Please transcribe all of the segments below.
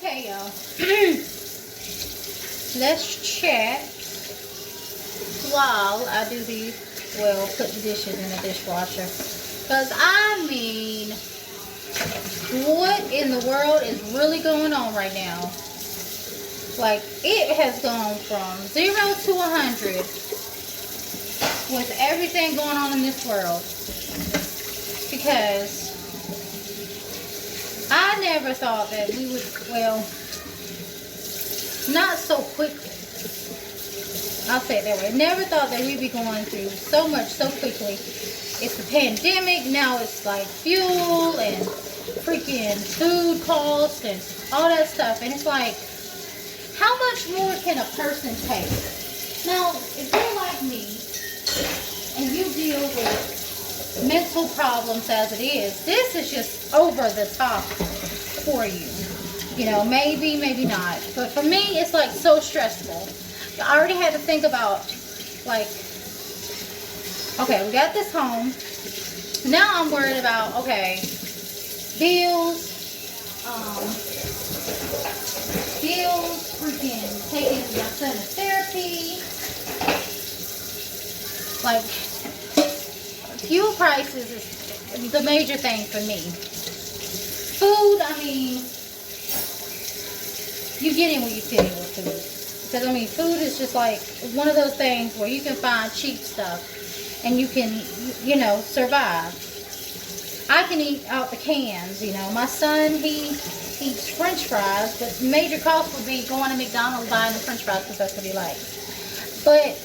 Okay, y'all. Let's chat while I do these, well, put the dishes in the dishwasher. Because, I mean, what in the world is really going on right now? Like, it has gone from 0 to 100 with everything going on in this world. Because I never thought that we would, well, not so quickly. I'll say it that way. Never thought that we'd be going through so much so quickly. It's the pandemic. Now it's like fuel and freaking food costs and all that stuff. And it's like, how much more can a person take? Now, if you're like me and you deal with mental problems as it is, this is just over the top for you. You know, maybe, maybe not. But for me, it's like so stressful. I already had to think about, like, okay, we got this home. Now I'm worried about, okay, bills, freaking taking my son to therapy. Like, fuel prices is the major thing for me. Food, I mean, you get in what you fit in with food. Because, I mean, food is just like one of those things where you can find cheap stuff and you can, you know, survive. I can eat out the cans, you know. My son, he eats french fries, but the major cost would be going to McDonald's buying the french fries because that's what he likes. But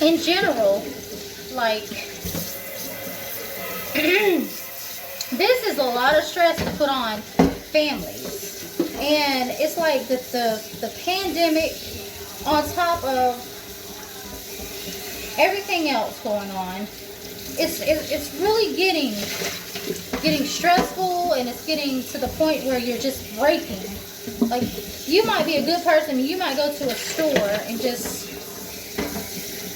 in general, like, this is a lot of stress to put on families. And it's like the pandemic on top of everything else going on. It's really getting stressful, and it's getting to the point where you're just breaking. Like, you might be a good person, you might go to a store and just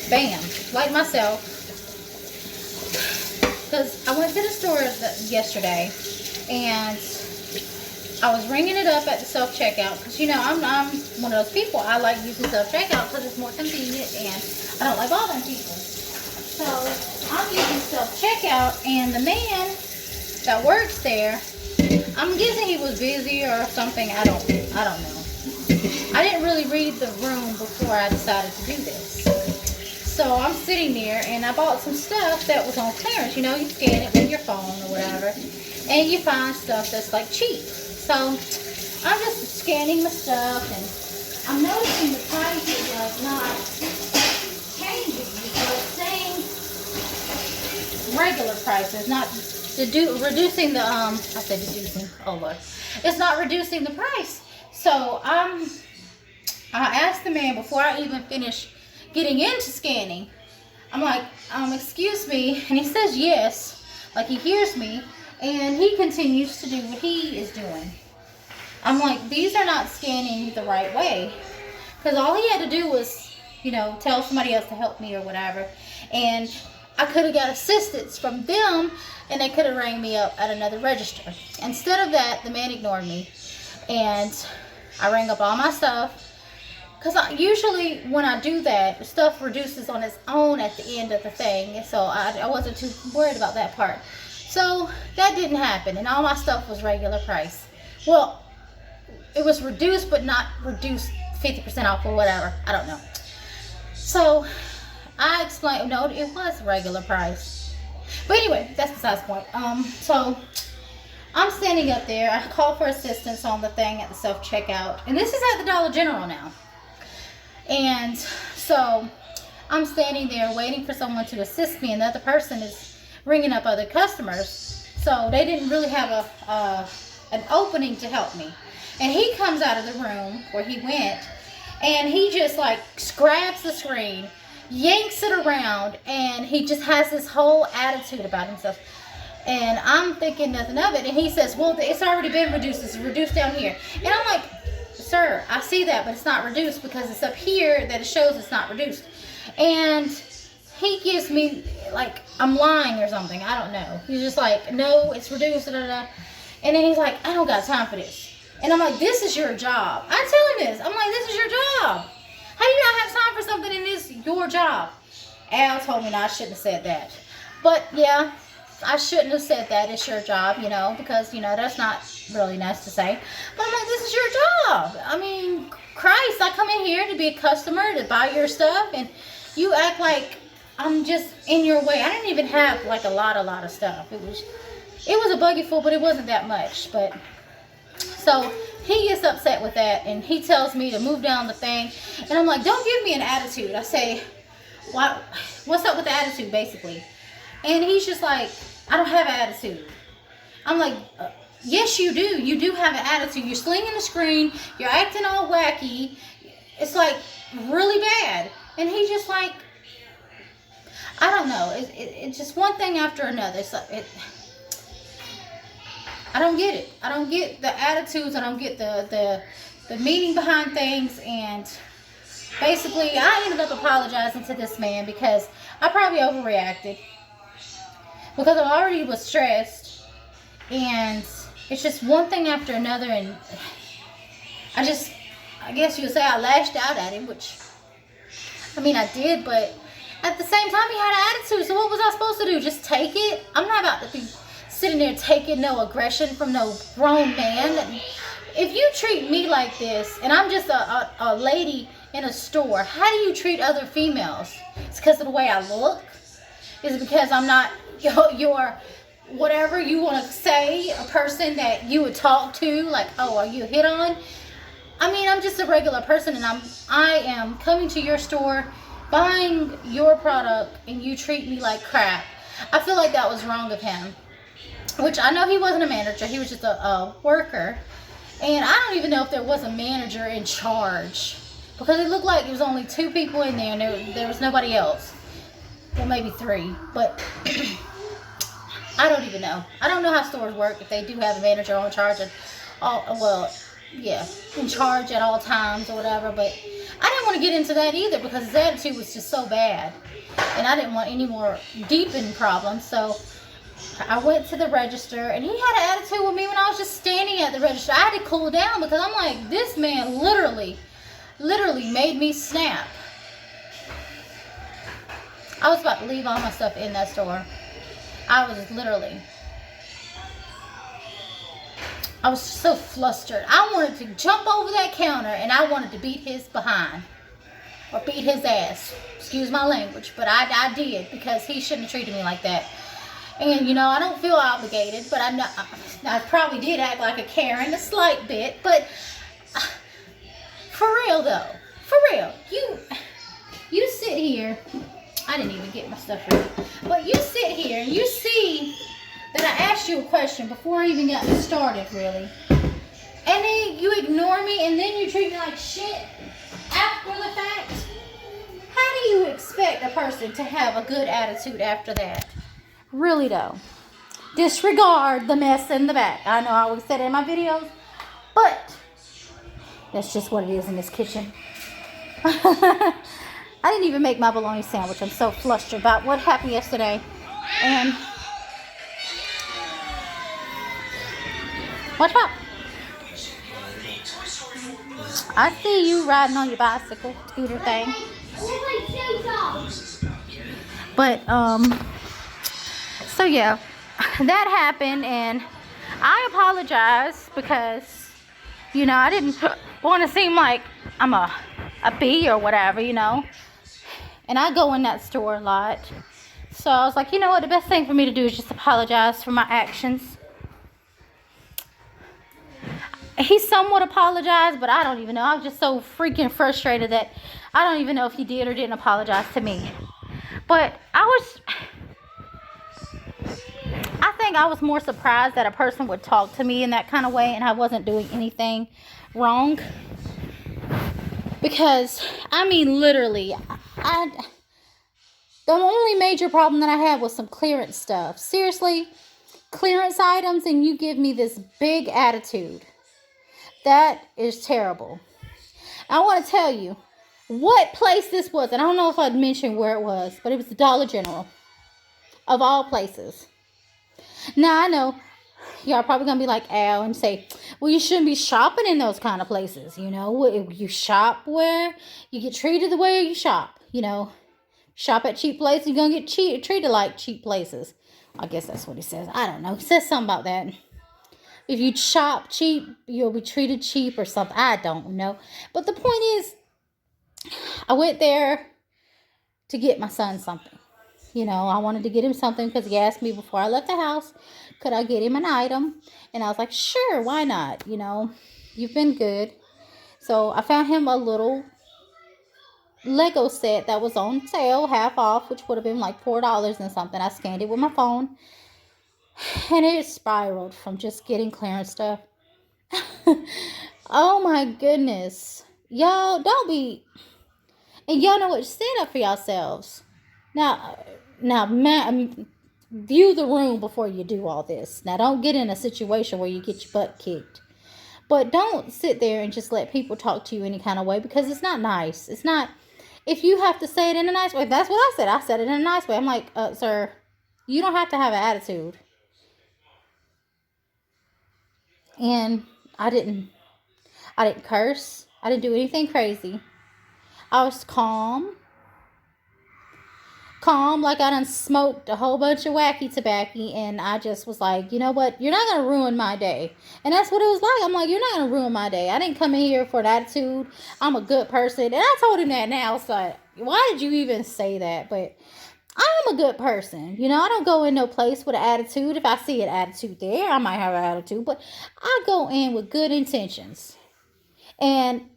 bam, like myself. Because I went to the store yesterday and I was ringing it up at the self-checkout because, you know, I'm one of those people. I like using self-checkout because it's more convenient and I don't like bothering people. So I'm using self-checkout, and the man that works there, I'm guessing he was busy or something. I don't know. I didn't really read the room before I decided to do this. So I'm sitting there and I bought some stuff that was on clearance. You know, you scan it with your phone or whatever, and you find stuff that's like cheap. So I'm just scanning my stuff, and I'm noticing the price is like not changing. It's saying regular prices, not reducing the I said reducing. Oh Lord, it's not reducing the price. So I asked the man before I even finished getting into scanning. I'm like, excuse me, and he says yes, like he hears me. And he continues to do what he is doing. I'm like, these are not scanning the right way. Because all he had to do was, you know, tell somebody else to help me or whatever. And I could have got assistance from them, and they could have rang me up at another register. Instead of that, the man ignored me. And I rang up all my stuff. Because usually when I do that, stuff reduces on its own at the end of the thing. So I wasn't too worried about that part. So that didn't happen, and all my stuff was regular price. Well, it was reduced, but not reduced 50% off or whatever. I don't know. So I explained, no, it was regular price. But anyway, that's besides the point. So I'm standing up there. I called for assistance on the thing at the self-checkout, and this is at the Dollar General now. And so I'm standing there waiting for someone to assist me, and the other person is ringing up other customers, so they didn't really have an opening to help me. And he comes out of the room where he went, and he just like grabs the screen, yanks it around, and he just has this whole attitude about himself. And I'm thinking nothing of it, and he says, well, it's already been reduced. It's reduced down here. And I'm like, sir, I see that, but it's not reduced because it's up here that it shows it's not reduced. And he gives me, like, I'm lying or something. I don't know. He's just like, no, it's reduced, da, da, da. And then he's like, I don't got time for this. And I'm like, this is your job. I tell him this. I'm like, this is your job. How do you not have time for something and it's your job? Al told me I shouldn't have said that. But yeah, I shouldn't have said that. It's your job, you know, because, you know, that's not really nice to say. But I'm like, this is your job. I mean, Christ, I come in here to be a customer, to buy your stuff, and you act like I'm just in your way. I didn't even have like a lot of stuff. It was a buggy full, but it wasn't that much. But so he gets upset with that, and he tells me to move down the thing. And I'm like, don't give me an attitude. I say, what's up with the attitude, basically? And he's just like, I don't have an attitude. I'm like, yes, you do. You do have an attitude. You're slinging the screen. You're acting all wacky. It's like really bad. And he's just like, I don't know. It's just one thing after another. It's like, I don't get it. I don't get the attitudes. I don't get the meaning behind things. And basically, I ended up apologizing to this man because I probably overreacted. Because I already was stressed. And it's just one thing after another. And I guess you would say I lashed out at him, which, I mean, I did, but at the same time, he had an attitude. So what was I supposed to do? Just take it? I'm not about to be sitting there taking no aggression from no grown man. If you treat me like this, and I'm just a lady in a store, how do you treat other females? It's because of the way I look? Is it because I'm not your whatever you want to say, a person that you would talk to? Like, oh, are you a hit on? I mean, I'm just a regular person, and I am coming to your store, buying your product, and you treat me like crap. I feel like that was wrong of him. Which I know he wasn't a manager. He was just a worker. And I don't even know if there was a manager in charge. Because it looked like there was only 2 people in there, and there was nobody else. Well, maybe 3. But I don't even know. I don't know how stores work, if they do have a manager on charge at all, in charge at all times or whatever. But I didn't want to get into that either because his attitude was just so bad. And I didn't want any more deepened problems. So I went to the register, and he had an attitude with me when I was just standing at the register. I had to cool down because I'm like, this man literally made me snap. I was about to leave all my stuff in that store. I was so flustered. I wanted to jump over that counter, and I wanted to beat his behind. Or beat his ass. Excuse my language. But I did, because he shouldn't have treated me like that. And, you know, I don't feel obligated, but I probably did act like a Karen a slight bit. But for real, though. For real. You sit here. I didn't even get my stuff ready. But you sit here and you see that I asked you a question before I even got started, really. And then you ignore me, and then you treat me like shit after the fact. How do you expect a person to have a good attitude after that? Really, though. Disregard the mess in the back. I know I always said it in my videos, but that's just what it is in this kitchen. I didn't even make my bologna sandwich. I'm so flustered about what happened yesterday. And watch out. I see you riding on your bicycle scooter thing. But, so yeah, that happened, and I apologize because, you know, I didn't want to seem like I'm a bee or whatever, you know. And I go in that store a lot. So I was like, you know what, the best thing for me to do is just apologize for my actions. He somewhat apologized, but I don't even know. I was just so freaking frustrated that I don't even know if he did or didn't apologize to me. But I think I was more surprised that a person would talk to me in that kind of way and I wasn't doing anything wrong. Because, I mean, literally, the only major problem that I had was some clearance stuff. Seriously, clearance items, and you give me this big attitude. That is terrible. I want to tell you what place this was. And I don't know if I'd mentioned where it was, but it was the Dollar General. Of all places. Now, I know Y'all probably gonna be like Al and say, well, you shouldn't be shopping in those kind of places. You know, you shop where you get treated the way you shop. You know, shop at cheap places, you're gonna get treated like cheap places. I guess that's what he says. I don't know. He says something about that. If you shop cheap, you'll be treated cheap or something. I don't know. But the point is, I went there to get my son something. You know, I wanted to get him something because he asked me before I left the house, could I get him an item? And I was like, sure, why not? You know, you've been good. So I found him a little Lego set that was on sale, half off, which would have been like $4 and something. I scanned it with my phone, and it spiraled from just getting clearance stuff. Oh my goodness. Y'all, don't be, and y'all know what, stand up for yourselves. Now, man, view the room before you do all this. Now, don't get in a situation where you get your butt kicked. But don't sit there and just let people talk to you any kind of way, because it's not nice. It's not, if you have to say it in a nice way, that's what I said. I said it in a nice way. I'm like, sir, you don't have to have an attitude. And I didn't curse. I didn't do anything crazy. I was calm, like I done smoked a whole bunch of wacky tobacco, and I just was like, you know what, you're not gonna ruin my day. And that's what it was like. I'm like, you're not gonna ruin my day. I didn't come in here for an attitude. I'm a good person. And I told him that now. So why did you even say that? But I'm a good person. You know, I don't go in no place with an attitude. If I see an attitude there, I might have an attitude, but I go in with good intentions. And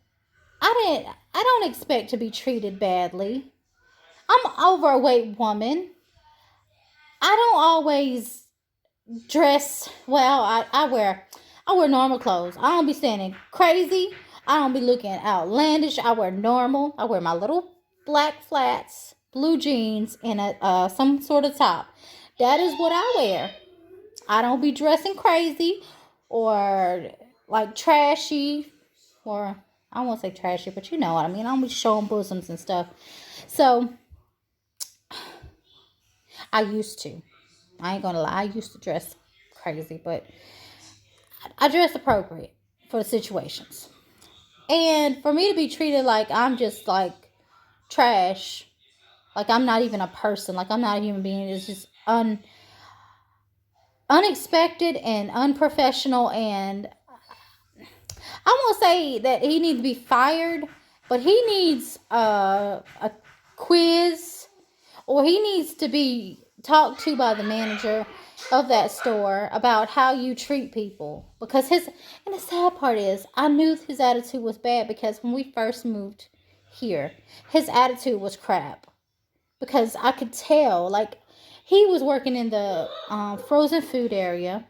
I don't expect to be treated badly. I'm an overweight woman. I don't always dress well. I wear normal clothes. I don't be standing crazy. I don't be looking outlandish. I wear normal. I wear my little black flats, blue jeans, and some sort of top. That is what I wear. I don't be dressing crazy or like trashy, or I won't say trashy, but you know what I mean. I don't be showing bosoms and stuff. So I used to. I ain't gonna lie. I used to dress crazy, but I dress appropriate for the situations. And for me to be treated like I'm just like trash, like I'm not even a person, like I'm not a human being, is just unexpected and unprofessional. And I won't say that he needs to be fired, but he needs a quiz, or he needs to be talked to by the manager of that store about how you treat people. Because and the sad part is, I knew his attitude was bad because when we first moved here, his attitude was crap. Because I could tell, like, he was working in the frozen food area,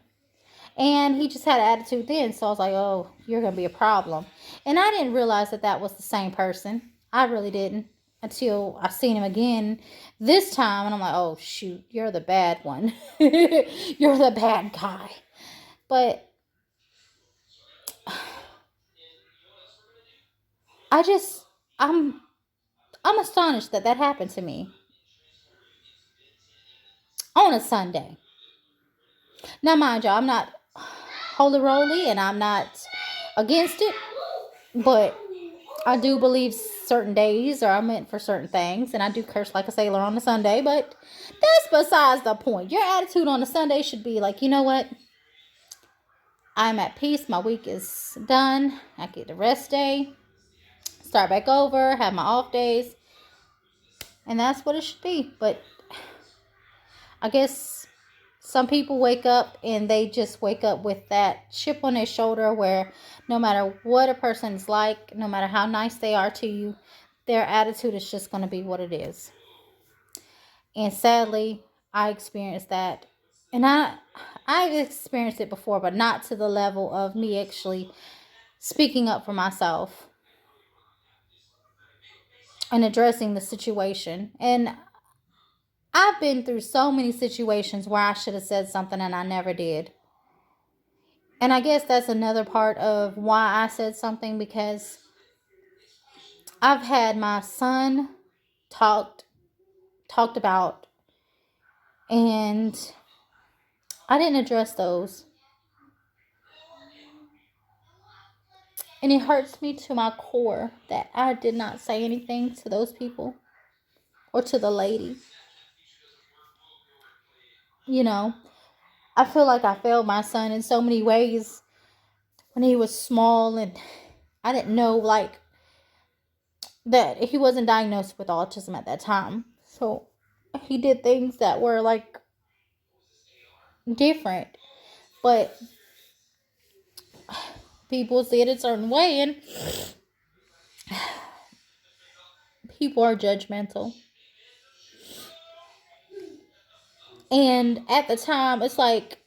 and he just had an attitude then. So I was like, oh, you're going to be a problem. And I didn't realize that was the same person. I really didn't, until I seen him again this time. And I'm like, oh, shoot, you're the bad one. You're the bad guy. But I'm astonished that happened to me on a Sunday. Now, mind you, I'm not holy roly and I'm not against it, but I do believe certain days are meant for certain things, and I do curse like a sailor on a Sunday, but that's besides the point. Your attitude on a Sunday should be like, you know what? I'm at peace. My week is done. I get the rest day, start back over, have my off days, and that's what it should be. But I guess some people wake up and they just wake up with that chip on their shoulder where no matter what a person's like, no matter how nice they are to you, their attitude is just going to be what it is. And sadly, I experienced that. And I've experienced it before, but not to the level of me actually speaking up for myself and addressing the situation. And I've been through so many situations where I should have said something and I never did. And I guess that's another part of why I said something, because I've had my son talked about, and I didn't address those. And it hurts me to my core that I did not say anything to those people or to the lady. You know, I feel like I failed my son in so many ways when he was small, and I didn't know, like, that he wasn't diagnosed with autism at that time. So he did things that were, like, different. But people see it a certain way, and people are judgmental. And at the time, it's like,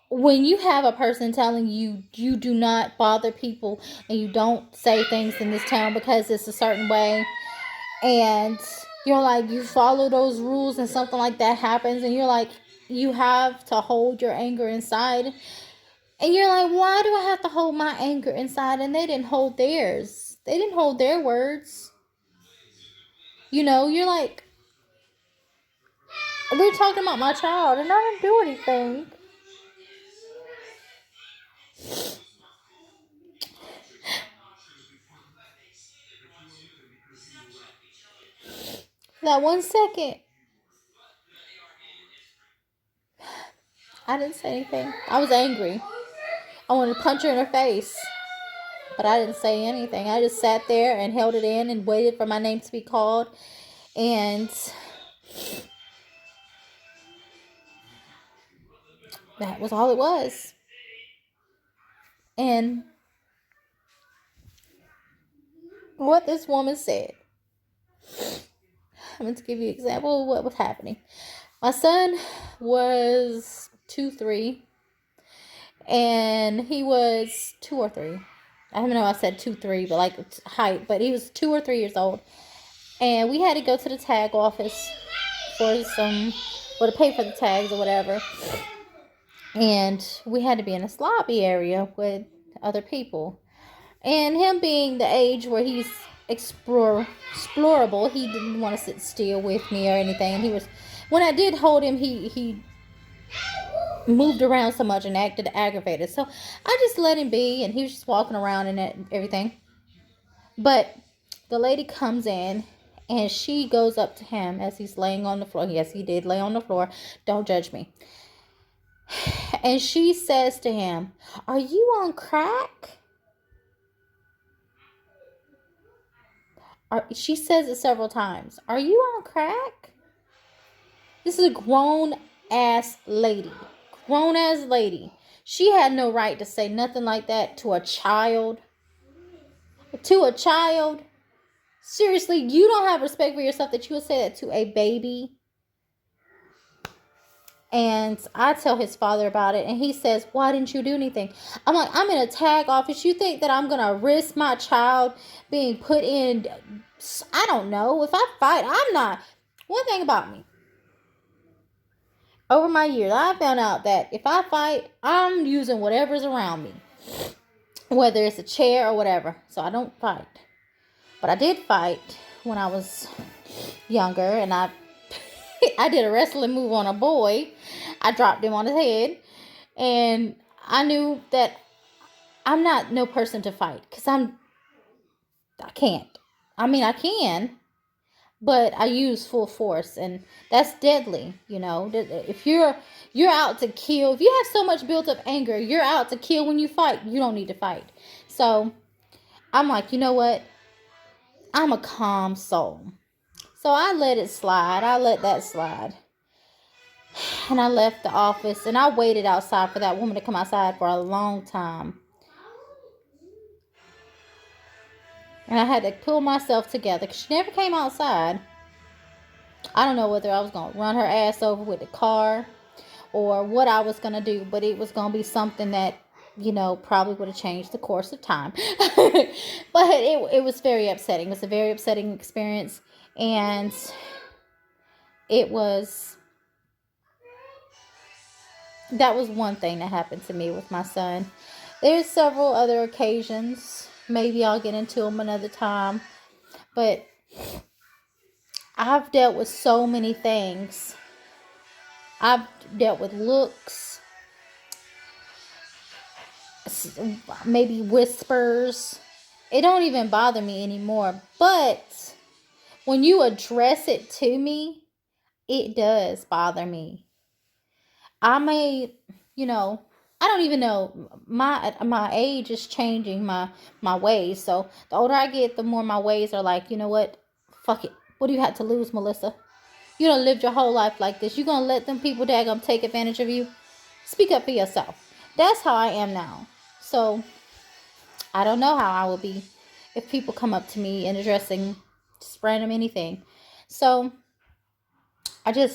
when you have a person telling you you do not bother people and you don't say things in this town because it's a certain way, and you're like, you follow those rules and something like that happens, and you're like, you have to hold your anger inside, and you're like, why do I have to hold my anger inside? And they didn't hold theirs. They didn't hold their words. You know, you're like, they're talking about my child and I didn't do anything. That 1 second, I didn't say anything. I was angry. I wanted to punch her in her face. But I didn't say anything. I just sat there and held it in and waited for my name to be called. And that was all it was. And what this woman said, I'm going to give you an example of what was happening. My son was 2'3", and he was 2 or 3. I don't know, I said 2'3", but like height, but he was 2 or 3 years old. And we had to go to the tag office to pay for the tags or whatever. And we had to be in this lobby area with other people. And him being the age where he's explorable, he didn't want to sit still with me or anything. And he was, when I did hold him, he moved around so much and acted aggravated. So I just let him be, and he was just walking around and everything. But the lady comes in, and she goes up to him as he's laying on the floor. Yes, he did lay on the floor. Don't judge me. And she says to him, "Are you on crack?" She says it several times. "Are you on crack?" This is a grown-ass lady. Grown-ass lady. She had no right to say nothing like that to a child. To a child. Seriously, you don't have respect for yourself that you would say that to a baby. And I tell his father about it, and he says, "Why didn't you do anything?" I'm like, I'm in a tag office. You think that I'm going to risk my child being put in, I don't know. If I fight, I'm not. One thing about me, over my years, I found out that if I fight, I'm using whatever's around me, whether it's a chair or whatever. So I don't fight. But I did fight when I was younger, and I did a wrestling move on a boy. I dropped him on his head, and I knew that I'm not no person to fight, because I can't. I mean, I can, but I use full force, and that's deadly. You know, if you're out to kill, if you have so much built up anger, you're out to kill when you fight. You don't need to fight. So I'm like, you know what? I'm a calm soul. So I let it slide. I let that slide. And I left the office, and I waited outside for that woman to come outside for a long time. And I had to pull myself together, because she never came outside. I don't know whether I was going to run her ass over with the car or what I was going to do, but it was going to be something that, you know, probably would have changed the course of time. But it was very upsetting. It was a very upsetting experience. And that was one thing that happened to me with my son. There's several other occasions. Maybe I'll get into them another time. But I've dealt with so many things. I've dealt with looks, maybe whispers. It don't even bother me anymore. But when you address it to me, it does bother me. I may, you know, I don't even know. My age is changing my ways. So the older I get, the more my ways are like, you know what? Fuck it. What do you have to lose, Melissa? You done lived your whole life like this. You gonna let them people daggum take advantage of you? Speak up for yourself. That's how I am now. So I don't know how I will be if people come up to me and addressing just random anything. So I try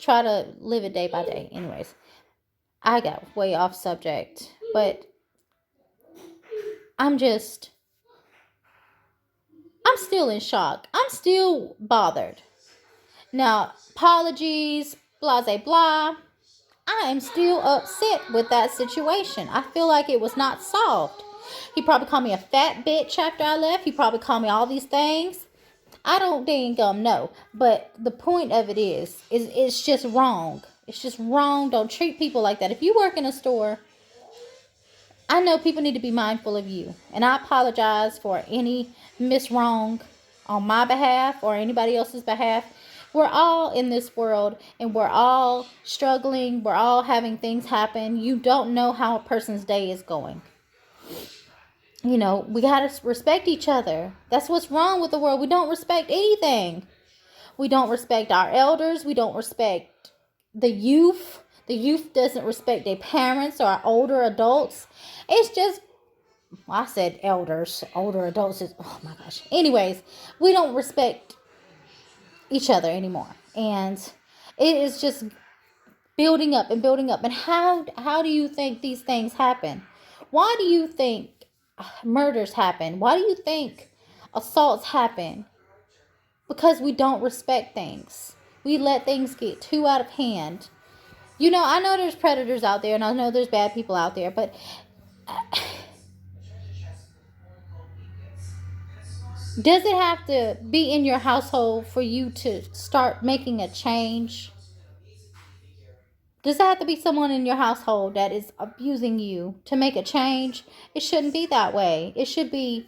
to live it day by day. Anyways, I got way off subject, but I'm still in shock. I'm still bothered. Now, apologies, blah, blah, blah. I am still upset with that situation. I feel like it was not solved. He probably called me a fat bitch after I left. He probably called me all these things. I don't dang know. But the point of it is it's just wrong. It's just wrong. Don't treat people like that. If you work in a store, I know people need to be mindful of you. And I apologize for any wrong on my behalf or anybody else's behalf. We're all in this world and we're all struggling. We're all having things happen. You don't know how a person's day is going. You know, we got to respect each other. That's what's wrong with the world. We don't respect anything. We don't respect our elders. We don't respect the youth. The youth doesn't respect their parents or our older adults. It's just, well, I said elders. Older adults is, oh my gosh. Anyways, we don't respect each other anymore. And it is just building up and building up. And how do you think these things happen? Why do you think murders happen? Why do you think assaults happen? Because we don't respect things. We let things get too out of hand. You know, I know there's predators out there and I know there's bad people out there, but does it have to be in your household for you to start making a change? Does it have to be someone in your household that is abusing you to make a change? It shouldn't be that way. It should be,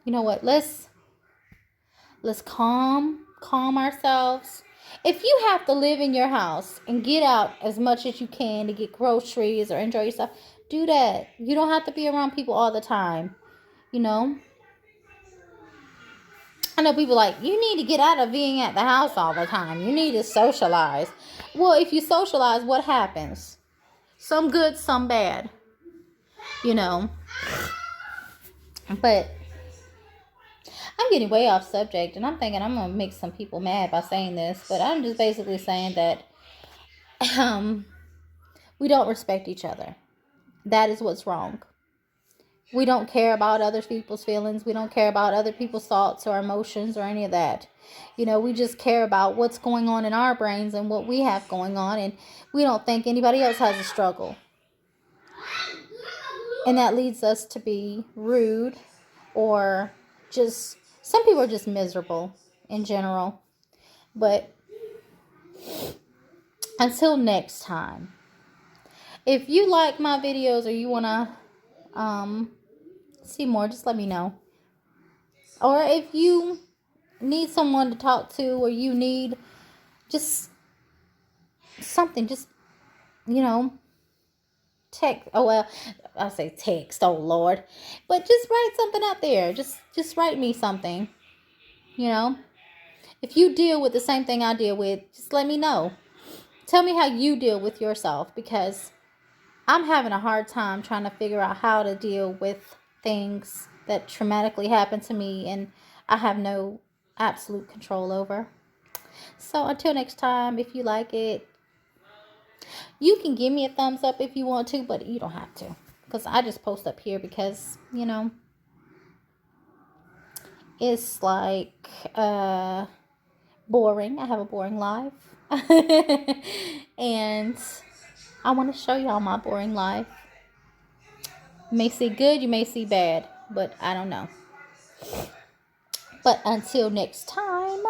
you know what, let's calm ourselves. If you have to live in your house and get out as much as you can to get groceries or enjoy yourself, do that. You don't have to be around people all the time, you know. I know people like, you need to get out of being at the house all the time. You need to socialize. Well, if you socialize, what happens? Some good, some bad, you know. But I'm getting way off subject, and I'm thinking I'm going to make some people mad by saying this, but I'm just basically saying that we don't respect each other. That is what's wrong. We don't care about other people's feelings. We don't care about other people's thoughts or emotions or any of that. You know, we just care about what's going on in our brains and what we have going on, and we don't think anybody else has a struggle. And that leads us to be rude or just, some people are just miserable in general. But until next time, if you like my videos or you want to see more, just let me know. Or if you need someone to talk to or you need just something, just, you know, text. Oh, well, I say text, oh Lord. But just write something out there. Just write me something, you know. If you deal with the same thing I deal with, just let me know. Tell me how you deal with yourself, because I'm having a hard time trying to figure out how to deal with things that traumatically happened to me and I have no absolute control over. So until next time, if you like it, you can give me a thumbs up if you want to, but you don't have to. Because I just post up here because, you know, it's like boring. I have a boring life. And I want to show y'all my boring life. You may see good, you may see bad, but I don't know. But until next time,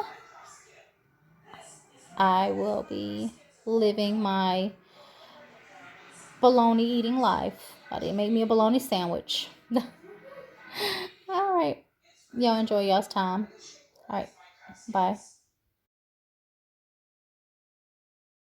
I will be living my bologna eating life. I did make me a bologna sandwich. All right. Y'all enjoy y'all's time. All right. Bye.